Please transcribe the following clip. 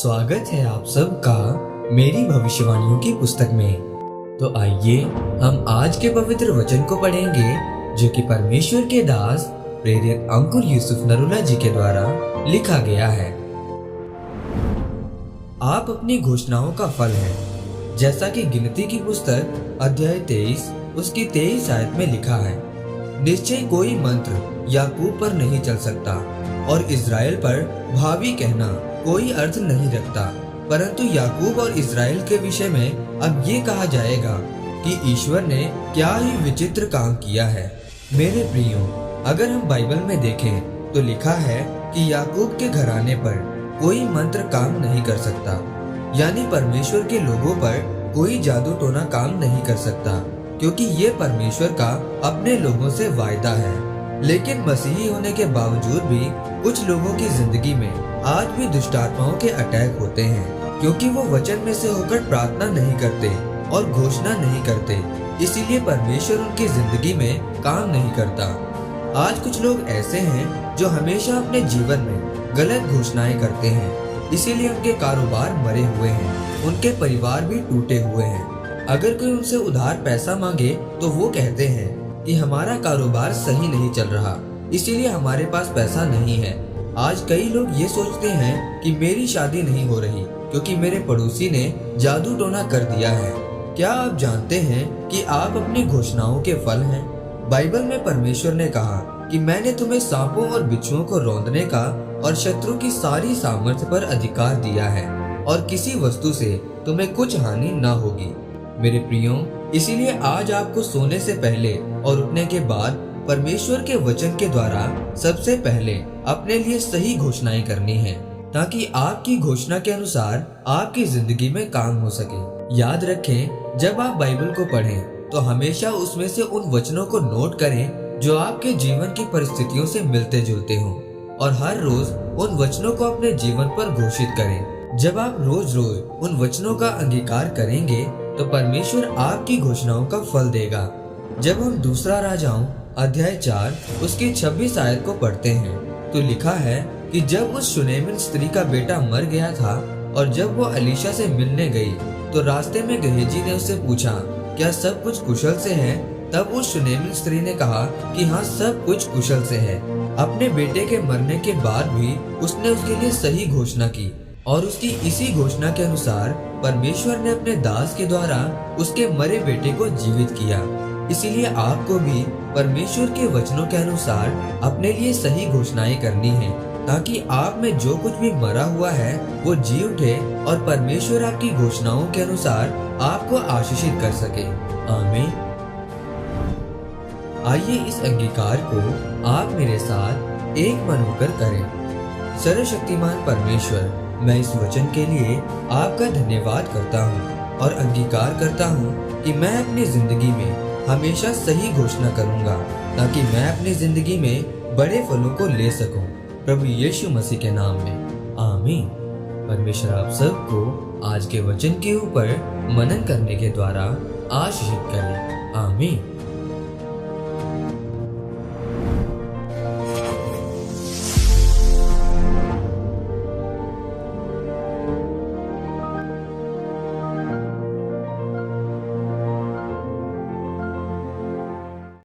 स्वागत है आप सबका मेरी भविष्यवाणियों की पुस्तक में। तो आइए हम आज के पवित्र वचन को पढ़ेंगे जो कि परमेश्वर के दास प्रेरित अंकुर यूसुफ नरूला जी के द्वारा लिखा गया है। आप अपनी घोषणाओं का फल हैं, जैसा कि गिनती की पुस्तक अध्याय 23 उसकी 23 आयत में लिखा है। निश्चय कोई मंत्र याकूब पर नहीं चल सकता और इज़राइल पर भावी कहना कोई अर्थ नहीं रखता, परंतु याकूब और इज़राइल के विषय में अब ये कहा जाएगा कि ईश्वर ने क्या ही विचित्र काम किया है। मेरे प्रियो, अगर हम बाइबल में देखें तो लिखा है कि याकूब के घराने पर कोई मंत्र काम नहीं कर सकता, यानी परमेश्वर के लोगों पर कोई जादू टोना काम नहीं कर सकता, क्योंकि ये परमेश्वर का अपने लोगों से वायदा है। लेकिन मसीही होने के बावजूद भी कुछ लोगों की जिंदगी में आज भी दुष्ट आत्माओं के अटैक होते हैं, क्योंकि वो वचन में से होकर प्रार्थना नहीं करते और घोषणा नहीं करते, इसीलिए परमेश्वर उनकी जिंदगी में काम नहीं करता। आज कुछ लोग ऐसे हैं जो हमेशा अपने जीवन में गलत घोषणाएं करते हैं, इसीलिए उनके कारोबार मरे हुए हैं, उनके परिवार भी टूटे हुए हैं। अगर कोई उनसे उधार पैसा मांगे तो वो कहते हैं कि हमारा कारोबार सही नहीं चल रहा, इसीलिए हमारे पास पैसा नहीं है। आज कई लोग ये सोचते हैं कि मेरी शादी नहीं हो रही क्योंकि मेरे पड़ोसी ने जादू टोना कर दिया है। क्या आप जानते हैं कि आप अपनी घोषणाओं के फल हैं? बाइबल में परमेश्वर ने कहा कि मैंने तुम्हें सांपों और बिच्छुओं को रौंदने का और शत्रु की सारी सामर्थ्य पर अधिकार दिया है और किसी वस्तु से तुम्हें कुछ हानि न होगी। मेरे प्रियो, इसीलिए आज आपको सोने से पहले और उठने के बाद परमेश्वर के वचन के द्वारा सबसे पहले अपने लिए सही घोषणाएं करनी है, ताकि आपकी घोषणा के अनुसार आपकी जिंदगी में काम हो सके। याद रखें, जब आप बाइबल को पढ़ें तो हमेशा उसमें से उन वचनों को नोट करें जो आपके जीवन की परिस्थितियों से मिलते जुलते हों, और हर रोज उन वचनों को अपने जीवन पर घोषित करें। जब आप रोज रोज उन वचनों का अंगीकार करेंगे तो परमेश्वर आपकी घोषणाओं का फल देगा। जब हम दूसरा राजाओं अध्याय 4 उसकी 26 आयत को पढ़ते हैं तो लिखा है कि जब उस शुनेमिन स्त्री का बेटा मर गया था और जब वो अलीशा से मिलने गई तो रास्ते में गहेजी ने उससे पूछा, क्या सब कुछ कुशल से है? तब उस शुनेमिन स्त्री ने कहा कि हाँ, सब कुछ कुशल से है। अपने बेटे के मरने के बाद भी उसने उसके लिए सही घोषणा की और उसकी इसी घोषणा के अनुसार परमेश्वर ने अपने दास के द्वारा उसके मरे बेटे को जीवित किया। इसीलिए आपको भी परमेश्वर के वचनों के अनुसार अपने लिए सही घोषणाएं करनी है, ताकि आप में जो कुछ भी मरा हुआ है वो जी उठे और परमेश्वर आपकी घोषणाओं के अनुसार आपको आशीषित कर सके। आमीन। आइए इस अंगीकार को आप मेरे साथ एक मन होकर करें। सर्वशक्तिमान परमेश्वर, मैं इस वचन के लिए आपका धन्यवाद करता हूँ और अंगीकार करता हूँ कि मैं अपनी जिंदगी में हमेशा सही घोषणा करूँगा, ताकि मैं अपनी जिंदगी में बड़े फलों को ले सकूँ। प्रभु यीशु मसीह के नाम में आमीन। परमेश्वर आप सबको आज के वचन के ऊपर मनन करने के द्वारा आशीषित करे। आमीन।